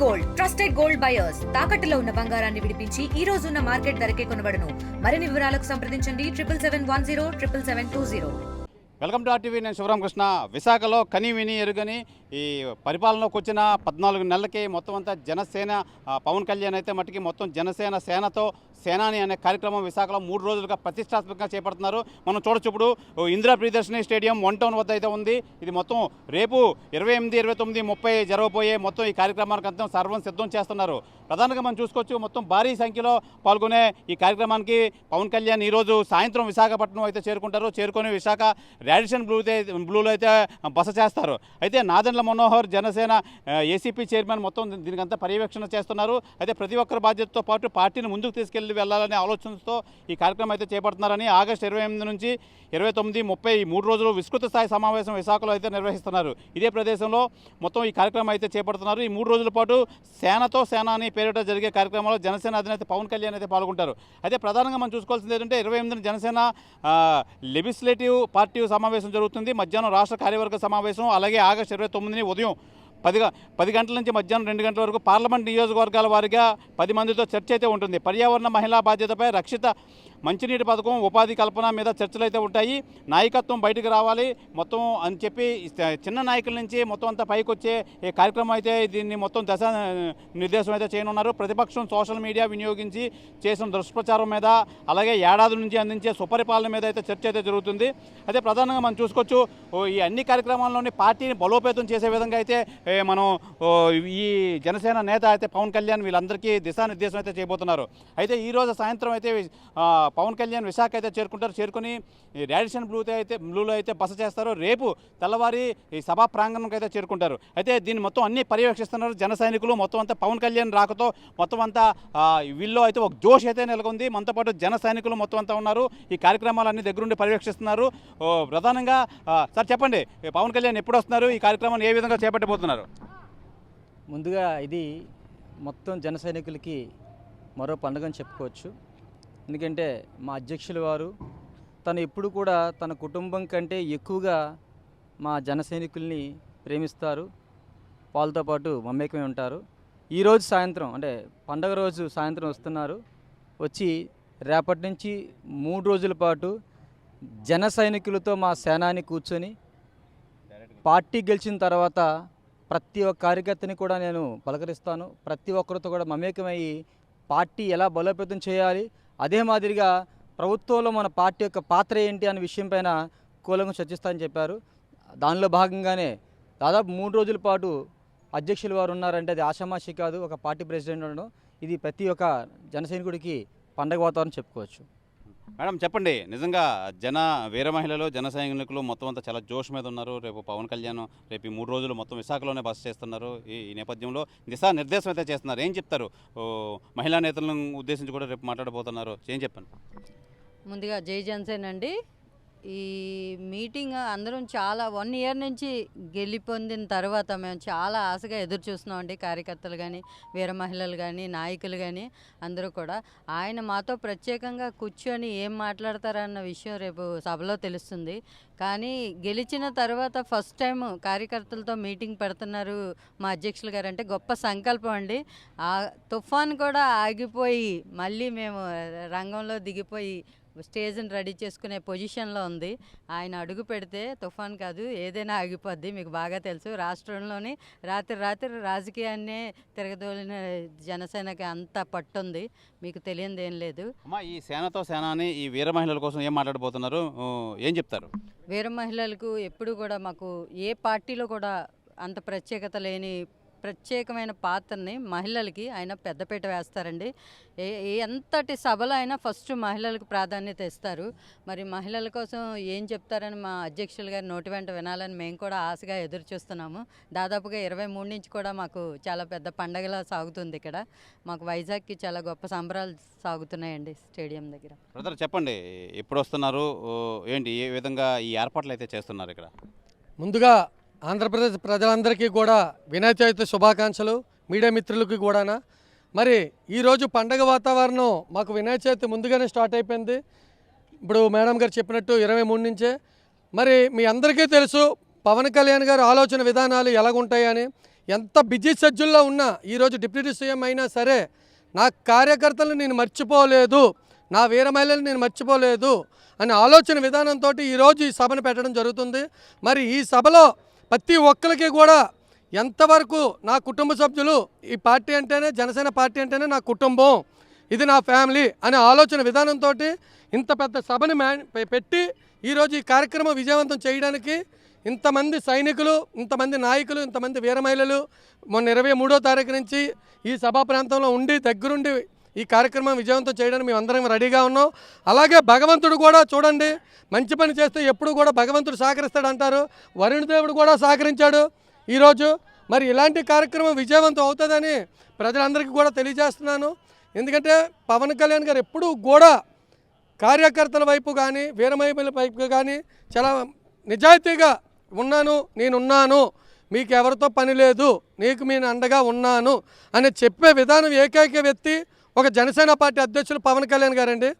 Gold trusted gold buyers తాకట్టులో ఉన్న బంగారాన్ని విడిపించి ఈ రోజు ఉన్న మార్కెట్ ధరకే కొనబడును. మరిన్ని వివరాలకు సంప్రదించండి 7771077720. Welcome to RTV. నేను శివరామకృష్ణ. విశాఖలో కని విని ఎరుగని ఈ పరిపాలనలోకి వచ్చిన 14 నెలలకి మొత్తం అంతా జనసేన పవన్ కళ్యాణ్ అయితే మట్టుకి మొత్తం జనసేన సేనతో సేనాని అనే కార్యక్రమం విశాఖలో 3 రోజులుగా ప్రతిష్టాత్మకంగా చేపడుతున్నారు. మనం చూడొచ్చు ఇప్పుడు ఇందిరా ప్రియదర్శిని స్టేడియం 1 టౌన్ వద్ద అయితే ఉంది. ఇది మొత్తం రేపు 28, 29, 30 జరగబోయే మొత్తం ఈ కార్యక్రమానికి అంతా సర్వం సిద్ధం చేస్తున్నారు. ప్రధానంగా మనం చూసుకోవచ్చు మొత్తం భారీ సంఖ్యలో పాల్గొనే ఈ కార్యక్రమానికి పవన్ కళ్యాణ్ ఈరోజు సాయంత్రం విశాఖపట్నం అయితే చేరుకుంటారు. చేరుకొని విశాఖ రాడిషన్ బ్లూలో అయితే బస చేస్తారు. అయితే నాదెండ్ల మనోహర్ జనసేన ఏసీపీ చైర్మన్ మొత్తం దీనికంతా పర్యవేక్షణ చేస్తున్నారు. అయితే ప్రతి ఒక్కరి బాధ్యతతో పాటు పార్టీని ముందుకు తీసుకెళ్లి వెళ్ళాలనే ఆలోచనతో ఈ కార్యక్రమం అయితే చేపడుతున్నారని ఆగస్టు 28 నుంచి 29, 30 3 రోజులు విస్తృత స్థాయి సమావేశం విశాఖలో అయితే నిర్వహిస్తున్నారు. ఇదే ప్రదేశంలో మొత్తం ఈ కార్యక్రమం అయితే చేపడుతున్నారు. ఈ 3 రోజుల పాటు సేనతో సేనాని పేరిట జరిగే కార్యక్రమంలో జనసేన అధినేత పవన్ కళ్యాణ్ అయితే పాల్గొంటారు. అయితే ప్రధానంగా మనం చూసుకోవాల్సింది ఏంటంటే 28 జనసేన లెజిస్లేటివ్ పార్టీ సమావేశం జరుగుతుంది. మధ్యాహ్నం రాష్ట్ర కార్యవర్గ సమావేశం, అలాగే ఆగస్టు 29 ఉదయం 10 గంటల నుంచి మధ్యాహ్నం 2 గంటల వరకు పార్లమెంట్ నియోజకవర్గాల వారీగా 10 మందితో చర్చ అయితే ఉంటుంది. పర్యావరణ మహిళా బాధ్యతపై రక్షిత మంచినీటి పథకం, ఉపాధి కల్పన మీద చర్చలు అయితే ఉంటాయి. నాయకత్వం బయటకు రావాలి మొత్తం అని చెప్పి చిన్న నాయకుల నుంచి మొత్తం అంతా పైకి వచ్చే ఈ కార్యక్రమం అయితే దీన్ని మొత్తం దశ నిర్దేశం అయితే చేయనున్నారు. ప్రతిపక్షం సోషల్ మీడియా వినియోగించి చేసిన దుష్ప్రచారం మీద, అలాగే ఏడాది నుంచి అందించే సుపరిపాలన మీద అయితే చర్చ అయితే జరుగుతుంది. అయితే ప్రధానంగా మనం చూసుకోవచ్చు ఈ అన్ని కార్యక్రమాల్లోని పార్టీని బలోపేతం చేసే విధంగా అయితే మనం ఈ జనసేన నేత అయితే పవన్ కళ్యాణ్ వీళ్ళందరికీ దిశానిర్దేశం అయితే చేయబోతున్నారు. అయితే ఈరోజు సాయంత్రం అయితే పవన్ కళ్యాణ్ విశాఖ అయితే చేరుకుంటారు. చేరుకొని రాడిషన్ బ్లూలో అయితే బస చేస్తారు. రేపు తెల్లవారి ఈ సభా ప్రాంగణంకి అయితే చేరుకుంటారు. అయితే దీన్ని మొత్తం అన్ని పర్యవేక్షిస్తున్నారు జన సైనికులు. మొత్తం అంతా పవన్ కళ్యాణ్ రాకతో మొత్తం అంతా వీళ్ళు అయితే ఒక జోష్ అయితే నెలకొంది. మనతో పాటు జన సైనికులు మొత్తం అంతా ఉన్నారు. ఈ కార్యక్రమాలన్నీ దగ్గరుండి పర్యవేక్షిస్తున్నారు. ప్రధానంగా సార్ చెప్పండి, పవన్ కళ్యాణ్ ఎప్పుడు వస్తున్నారు, ఈ కార్యక్రమాన్ని ఏ విధంగా చేపట్టబోతున్నారు? ముందుగా ఇది మొత్తం జన సైనికులకి మరో పండుగని చెప్పుకోవచ్చు. ఎందుకంటే మా అధ్యక్షుల వారు తను ఎప్పుడు కూడా తన కుటుంబం కంటే ఎక్కువగా మా జన సైనికుల్ని ప్రేమిస్తారు, వాళ్ళతో పాటు మమేకమై ఉంటారు. ఈరోజు సాయంత్రం అంటే పండగ రోజు సాయంత్రం వస్తున్నారు. వచ్చి రేపటి నుంచి 3 రోజుల పాటు జన సైనికులతో మా సేనాని కూర్చొని పార్టీ గెలిచిన తర్వాత ప్రతి ఒక్క కార్యకర్తని కూడా నేను పలకరిస్తాను. ప్రతి ఒక్కరితో కూడా మమేకమయ్యి పార్టీ ఎలా బలోపేతం చేయాలి, అదే మాదిరిగా ప్రభుత్వంలో మన పార్టీ యొక్క పాత్ర ఏంటి అనే విషయం పైన కూలంగా చర్చిస్తానని చెప్పారు. దానిలో భాగంగానే దాదాపు 3 రోజుల పాటు అధ్యక్షులు వారు ఉన్నారంటే అది ఆషామాషి కాదు. ఒక పార్టీ ప్రెసిడెంట్ ఉండడం ఇది ప్రతి ఒక్క జన సైనికుడికి పండగ వాతావరణం చెప్పుకోవచ్చు. మేడం చెప్పండి, నిజంగా వీర మహిళలు జన సైనికులు మొత్తం అంతా చాలా జోష్ మీద ఉన్నారు. రేపు పవన్ కళ్యాణ్ రేపు 3 రోజులు మొత్తం విశాఖలోనే బస చేస్తున్నారు. ఈ నేపథ్యంలో దిశానిర్దేశం అయితే చేస్తున్నారు. ఏం చెప్తారు? మహిళా నేతలను ఉద్దేశించి కూడా రేపు మాట్లాడబోతున్నారు. ఏం చెప్పండి? ముందుగా జై జనసేన అండి. ఈ మీటింగ్ అందరం చాలా 1 ఇయర్ నుంచి గెలిపొందిన తర్వాత మేము చాలా ఆశగా ఎదురు చూస్తున్నామండి. కార్యకర్తలు కానీ, వీర మహిళలు కానీ, నాయకులు కానీ అందరూ కూడా. ఆయన మాతో ప్రత్యేకంగా కూర్చొని ఏం మాట్లాడతారన్న విషయం రేపు సభలో తెలుస్తుంది. కానీ గెలిచిన తర్వాత ఫస్ట్ టైం కార్యకర్తలతో మీటింగ్ పెడుతున్నారు మా అధ్యక్షులు గారు అంటే గొప్ప సంకల్పం అండి. ఆ తుఫాన్ కూడా ఆగిపోయి మళ్ళీ మేము రంగంలో దిగిపోయి స్టేజ్ని రెడీ చేసుకునే పొజిషన్లో ఉంది. ఆయన అడుగు పెడితే తుఫాన్ కాదు ఏదైనా ఆగిపోద్ది. మీకు బాగా తెలుసు, రాష్ట్రంలోని రాత్రి రాజకీయాన్నే తిరగదోలిన జనసేనకి అంత పట్టుంది. మీకు తెలియనిది ఏం లేదు. అమ్మా, ఈ సేనతో సేనాని ఈ వీర మహిళల కోసం ఏం మాట్లాడబోతున్నారు, ఏం చెప్తారు? వీర మహిళలకు ఎప్పుడు కూడా మాకు ఏ పార్టీలో కూడా అంత ప్రత్యేకత లేని ప్రత్యేకమైన పాత్రని మహిళలకి ఆయన పెద్దపీట వేస్తారండి. ఎంతటి సభలో అయినా ఫస్ట్ మహిళలకు ప్రాధాన్యత ఇస్తారు. మరి మహిళల కోసం ఏం చెప్తారని మా అధ్యక్షులు గారి నోటి వెంట వినాలని మేము కూడా ఆశగా ఎదురు చూస్తున్నాము. దాదాపుగా 23 నుంచి కూడా మాకు చాలా పెద్ద పండగలా సాగుతుంది. ఇక్కడ మాకు వైజాగ్కి చాలా గొప్ప సంబరాలు సాగుతున్నాయండి స్టేడియం దగ్గర. బ్రదర్ చెప్పండి, ఎప్పుడు వస్తున్నారు, ఏంటి ఏ విధంగా ఈ ఏర్పాట్లు అయితే చేస్తున్నారు ఇక్కడ? ముందుగా ఆంధ్రప్రదేశ్ ప్రజలందరికీ కూడా వినాయక చవితి శుభాకాంక్షలు, మీడియా మిత్రులకి కూడా. మరి ఈరోజు పండగ వాతావరణం మాకు వినాయక చవితి ముందుగానే స్టార్ట్ అయిపోయింది. ఇప్పుడు మేడం గారు చెప్పినట్టు 23 నుంచే. మరి మీ అందరికీ తెలుసు పవన్ కళ్యాణ్ గారు ఆలోచన విధానాలు ఎలాగుంటాయని. ఎంత బిజీ షెడ్యూల్లో ఉన్నా ఈరోజు డిప్యూటీ సీఎం అయినా సరే నా కార్యకర్తలను నేను మర్చిపోలేదు, నా వీర మహిళలను నేను మర్చిపోలేదు అనే ఆలోచన విధానంతో ఈరోజు ఈ సభను పెట్టడం జరుగుతుంది. మరి ఈ సభలో ప్రతి ఒక్కరికి కూడా ఎంతవరకు నా కుటుంబ సభ్యులు, ఈ పార్టీ అంటేనే జనసేన పార్టీ అంటేనే నా కుటుంబం, ఇది నా ఫ్యామిలీ అనే ఆలోచన విధానంతో ఇంత పెద్ద సభని పెట్టి ఈరోజు ఈ కార్యక్రమం విజయవంతం చేయడానికి ఇంతమంది సైనికులు, ఇంతమంది నాయకులు, ఇంతమంది వీర మహిళలు మొన్న 23వ తారీఖు నుంచి ఈ సభా ప్రాంతంలో ఉండి దగ్గరుండి ఈ కార్యక్రమం విజయవంతం చేయడానికి మేము అందరం రెడీగా ఉన్నాం. అలాగే భగవంతుడు కూడా చూడండి, మంచి పని చేస్తే ఎప్పుడు కూడా భగవంతుడు సహకరిస్తాడు అంటారు. వరుణదేవుడు కూడా సహకరించాడు ఈరోజు. మరి ఇలాంటి కార్యక్రమం విజయవంతం అవుతుందని ప్రజలందరికీ కూడా తెలియజేస్తున్నాను. ఎందుకంటే పవన్ కళ్యాణ్ గారు ఎప్పుడూ కూడా కార్యకర్తల వైపు కానీ వీరమహిళల వైపు కానీ చాలా నిజాయితీగా నేనున్నాను, మీకు ఎవరితో పని లేదు, నీకు నేను అండగా ఉన్నాను అని చెప్పే విధానం ఏకైక వ్యక్తి ఒక జనసేన పార్టీ అధ్యక్షులు పవన్ కళ్యాణ్ గారండి.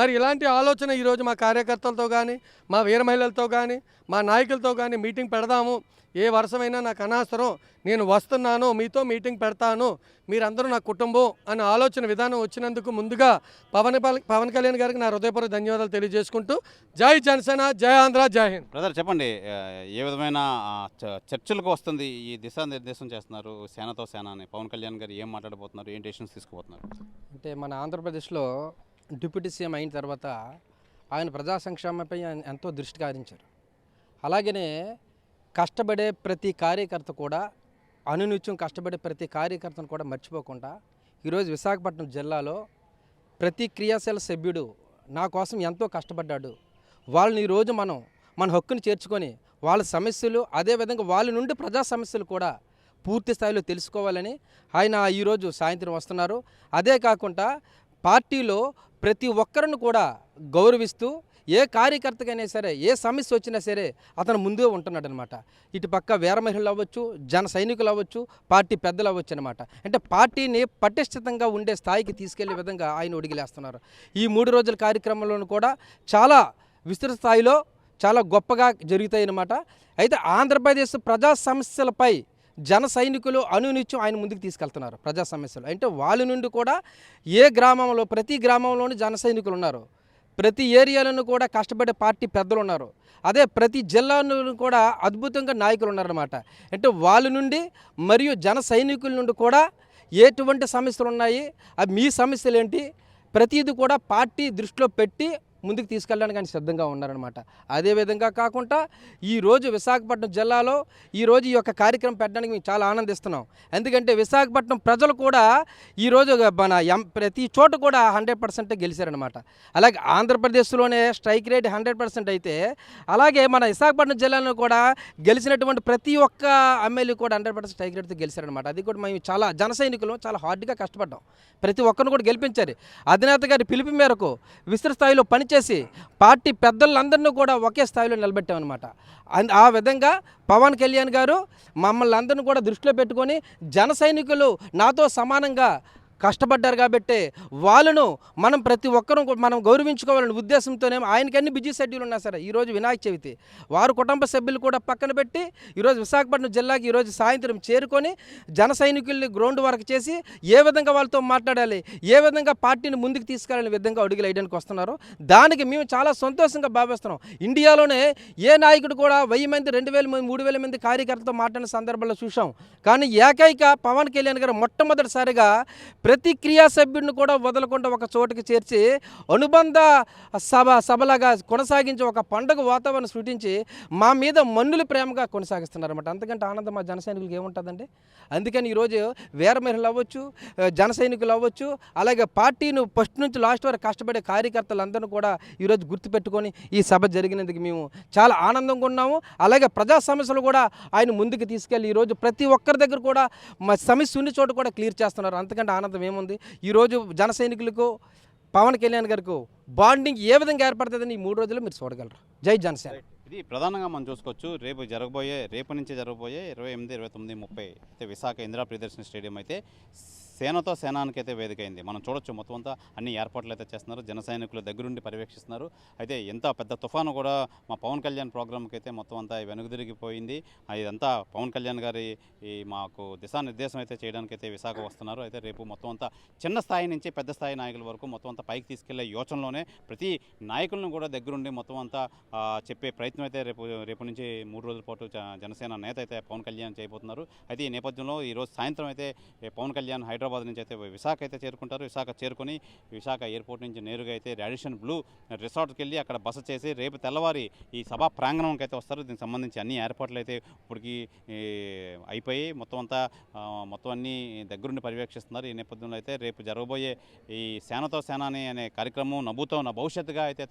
మరి ఇలాంటి ఆలోచన ఈరోజు మా కార్యకర్తలతో కానీ మా వీర మహిళలతో కానీ మా నాయకులతో కానీ మీటింగ్ పెడదాము, ఏ వర్షమైనా నాకు అనవసరం, నేను వస్తున్నాను, మీతో మీటింగ్ పెడతాను, మీరందరూ నా కుటుంబం అనే ఆలోచన విధానం వచ్చినందుకు ముందుగా పవన్ కళ్యాణ్ గారికి నా హృదయపూర్వక ధన్యవాదాలు తెలియజేసుకుంటూ జై జనసేన, జై ఆంధ్ర, జై హింద్. బ్రదర్ చెప్పండి, ఏ విధమైన చర్చలకు వస్తుంది ఈ దిశానిర్దేశం చేస్తున్నారు సేనతో సేన అని? పవన్ కళ్యాణ్ గారు ఏం మాట్లాడబోతున్నారు, ఏం డెసిషన్స్ తీసుకుపోతున్నారు? అంటే మన ఆంధ్రప్రదేశ్లో డిప్యూటీ సీఎం అయిన తర్వాత ఆయన ప్రజా సంక్షేమంపై ఎంతో దృష్టి సారించారు. అలాగనే కష్టపడే ప్రతి కార్యకర్త కూడా, అనునిత్యం కష్టపడే ప్రతి కార్యకర్తను కూడా మర్చిపోకుండా ఈరోజు విశాఖపట్నం జిల్లాలో ప్రతి క్రియాశీల సభ్యుడు నా కోసం ఎంతో కష్టపడ్డాడు, వాళ్ళని ఈరోజు మన హక్కును చేర్చుకొని వాళ్ళ సమస్యలు, అదేవిధంగా వాళ్ళ నుండి ప్రజా సమస్యలు కూడా పూర్తి స్థాయిలో తెలుసుకోవాలని ఆయన ఈరోజు సాయంత్రం వస్తున్నారు. అదే కాకుండా పార్టీలో ప్రతి ఒక్కరిని కూడా గౌరవిస్తూ ఏ కార్యకర్తకైనా సరే ఏ సమస్య వచ్చినా సరే అతను ముందే ఉంటున్నాడు అనమాట. ఇటు పక్క వీర మహిళలు అవ్వచ్చు, జన సైనికులు అవ్వచ్చు, పార్టీ పెద్దలు అవ్వచ్చు అనమాట. అంటే పార్టీని పటిష్టంగా ఉండే స్థాయికి తీసుకెళ్లే విధంగా ఆయన ఒడిగిలేస్తున్నారు. ఈ 3 రోజుల కార్యక్రమంలోనూ కూడా చాలా విస్తృత స్థాయిలో చాలా గొప్పగా జరుగుతాయి అన్నమాట. అయితే ఆంధ్రప్రదేశ్ ప్రజా సమస్యలపై జన సైనికులు అనునిత్యం ఆయన ముందుకు తీసుకెళ్తున్నారు. ప్రజా సమస్యలు అంటే వాళ్ళ నుండి కూడా ఏ గ్రామంలో, ప్రతి గ్రామంలోనూ జన సైనికులు ఉన్నారు, ప్రతి ఏరియాలను కూడా కష్టపడే పార్టీ పెద్దలు ఉన్నారు, అదే ప్రతి జిల్లాను కూడా అద్భుతంగా నాయకులు ఉన్నారన్నమాట. అంటే వాళ్ళ నుండి మరియు జన సైనికుల నుండి కూడా ఎటువంటి సమస్యలు ఉన్నాయి, అవి మీ సమస్యలు ఏంటి, ప్రతిదీ కూడా పార్టీ దృష్టిలో పెట్టి ముందుకు తీసుకెళ్ళడానికి ఆయన సిద్ధంగా ఉన్నారనమాట. అదేవిధంగా కాకుండా ఈరోజు విశాఖపట్నం జిల్లాలో ఈరోజు ఈ యొక్క కార్యక్రమం పెట్టడానికి మేము చాలా ఆనందిస్తున్నాం. ఎందుకంటే విశాఖపట్నం ప్రజలు కూడా ఈరోజు మన ప్రతి చోట కూడా 100% గెలిచారనమాట. అలాగే ఆంధ్రప్రదేశ్లోనే స్ట్రైక్ రేట్ 100% అయితే, అలాగే మన విశాఖపట్నం జిల్లాలో కూడా గెలిచినటువంటి ప్రతి ఒక్క ఎమ్మెల్యే కూడా 100% స్ట్రైక్ రేట్తో గెలిచారనమాట. అది కూడా మేము చాలా జన సైనికులు చాలా హార్డ్గా కష్టపడ్డాం, ప్రతి ఒక్కరిని కూడా గెలిపించారు. అధినేత గారి పిలుపు మేరకు విస్తృత స్థాయిలో పనిచేసి పార్టీ పెద్దలందరినీ కూడా ఒకే స్థాయిలో నిలబెట్టామన్నమాట. ఆ విధంగా పవన్ కళ్యాణ్ గారు మమ్మల్ని అందరినీ కూడా దృష్టిలో పెట్టుకొని జన సైనికులు నాతో సమానంగా కష్టపడ్డారు కాబట్టి వాళ్ళను మనం ప్రతి ఒక్కరూ మనం గౌరవించుకోవాలనే ఉద్దేశంతోనే ఆయనకి అన్ని బిజీ షెడ్యూల్ ఉన్నా సరే ఈరోజు వినాయక చవితి వారు కుటుంబ సభ్యులు కూడా పక్కన పెట్టి ఈరోజు విశాఖపట్నం జిల్లాకి ఈరోజు సాయంత్రం చేరుకొని జన సైనికుల్ని గ్రౌండ్ వర్క్ చేసి ఏ విధంగా వాళ్ళతో మాట్లాడాలి, ఏ విధంగా పార్టీని ముందుకు తీసుకెళ్ళని విధంగా అడుగులు వేయడానికి వస్తున్నారు. దానికి మేము చాలా సంతోషంగా భావిస్తున్నాం. ఇండియాలోనే ఏ నాయకుడు కూడా 1000 మంది, 2000 మంది, 3000 మంది కార్యకర్తలతో మాట్లాడిన సందర్భంలో చూసాం. కానీ ఏకైక పవన్ కళ్యాణ్ గారు మొట్టమొదటిసారిగా ప్రతి క్రియా సభ్యుడిని కూడా వదలకుండా ఒక చోటుకి చేర్చి అనుబంధ సభలాగా కొనసాగించి ఒక పండుగ వాతావరణం సృష్టించి మా మీద మన్నుల ప్రేమగా కొనసాగిస్తున్నారన్నమాట. అంతకంటే ఆనందం మా జన సైనికులకి ఏముంటుందండి? అందుకని ఈరోజు వీర మహిళలు అవ్వచ్చు, జన సైనికులు అవ్వచ్చు, అలాగే పార్టీని ఫస్ట్ నుంచి లాస్ట్ వరకు కష్టపడే కార్యకర్తలందరూ కూడా ఈరోజు గుర్తుపెట్టుకొని ఈ సభ జరిగినందుకు మేము చాలా ఆనందంగా ఉన్నాము. అలాగే ప్రజా సమస్యలు కూడా ఆయన ముందుకు తీసుకెళ్ళి ఈరోజు ప్రతి ఒక్కరి దగ్గర కూడా మా సమస్య ఉన్న చోట కూడా క్లియర్ చేస్తున్నారు. అంతకంటే ఆనందం ఏముంది? ఈరోజు జన సైనికులకు పవన్ కళ్యాణ్ గారికి బాండింగ్ ఏ విధంగా ఏర్పడుతుందని ఈ 3 రోజుల్లో మీరు చూడగలరు. జై జనసేన. ఇది ప్రధానంగా మనం చూసుకోవచ్చు. రేపు నుంచి జరగబోయే 28, 29, 30 అయితే విశాఖ ఇందిరా ప్రియదర్శిని స్టేడియం అయితే సేనతో సేనానికైతే వేదిక అయింది. మనం చూడొచ్చు మొత్తం అంతా అన్ని ఏర్పాట్లు అయితే చేస్తున్నారు, జన సైనికులు దగ్గరుండి పర్యవేక్షిస్తున్నారు. అయితే ఎంత పెద్ద తుఫాను కూడా మా పవన్ కళ్యాణ్ ప్రోగ్రామ్కి అయితే మొత్తం అంతా వెనుకదిరిగిపోయింది. ఇదంతా పవన్ కళ్యాణ్ గారి మాకు దిశానిర్దేశం అయితే చేయడానికి అయితే విశాఖ వస్తున్నారు. అయితే రేపు మొత్తం అంతా చిన్న స్థాయి నుంచి పెద్ద స్థాయి నాయకుల వరకు మొత్తం అంతా పైకి తీసుకెళ్లే యోచనలోనే ప్రతి నాయకులను కూడా దగ్గరుండి మొత్తం అంతా చెప్పే ప్రయత్నం అయితే రేపు నుంచి 3 రోజుల పాటు జనసేన నేత అయితే పవన్ కళ్యాణ్ చేయబోతున్నారు. అయితే ఈ నేపథ్యంలో ఈరోజు సాయంత్రం అయితే పవన్ కళ్యాణ్ హైదరాబాద్ నుంచి అయితే విశాఖ అయితే చేరుకుంటారు. విశాఖ చేరుకొని విశాఖ ఎయిర్పోర్ట్ నుంచి నేరుగా అయితే రాడిషన్ బ్లూ రిసార్ట్కి వెళ్ళి అక్కడ బస చేసి రేపు తెల్లవారి ఈ సభా ప్రాంగణంకి అయితే వస్తారు. దీనికి సంబంధించి అన్ని ఏర్పాట్లు అయితే ఇప్పటికి అయిపోయి మొత్తం అంతా మొత్తం అన్ని దగ్గరుండి పర్యవేక్షిస్తున్నారు. ఈ నేపథ్యంలో అయితే రేపు జరగబోయే ఈ సేనతో సేనాని అనే కార్యక్రమం నవ్వుతో నా భవిష్యత్తుగా అయితే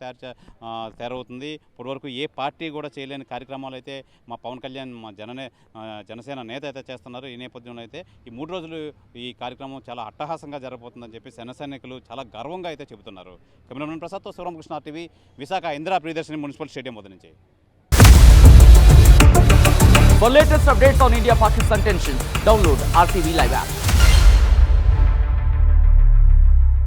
తయారవుతుంది. ఇప్పటివరకు ఏ పార్టీ కూడా చేయలేని కార్యక్రమాలు అయితే మా పవన్ కళ్యాణ్ మా జనసేన నేత అయితే చేస్తున్నారు. ఈ నేపథ్యంలో అయితే ఈ 3 రోజులు ఈ కార్యక్రమం చాలా అట్టహాసంగా జరగబోతుందని చెప్పి జన సైనికులు చాలా గర్వంగా అయితే చెబుతున్నారు. కెమెరామెన్ ప్రసాద్తో Sivaramakrishna TV, Visakha Indira Priyadarshini municipal stadium వద్ద నుంచి. For latest updates on India-Pakistan tensions, download RTV Live app.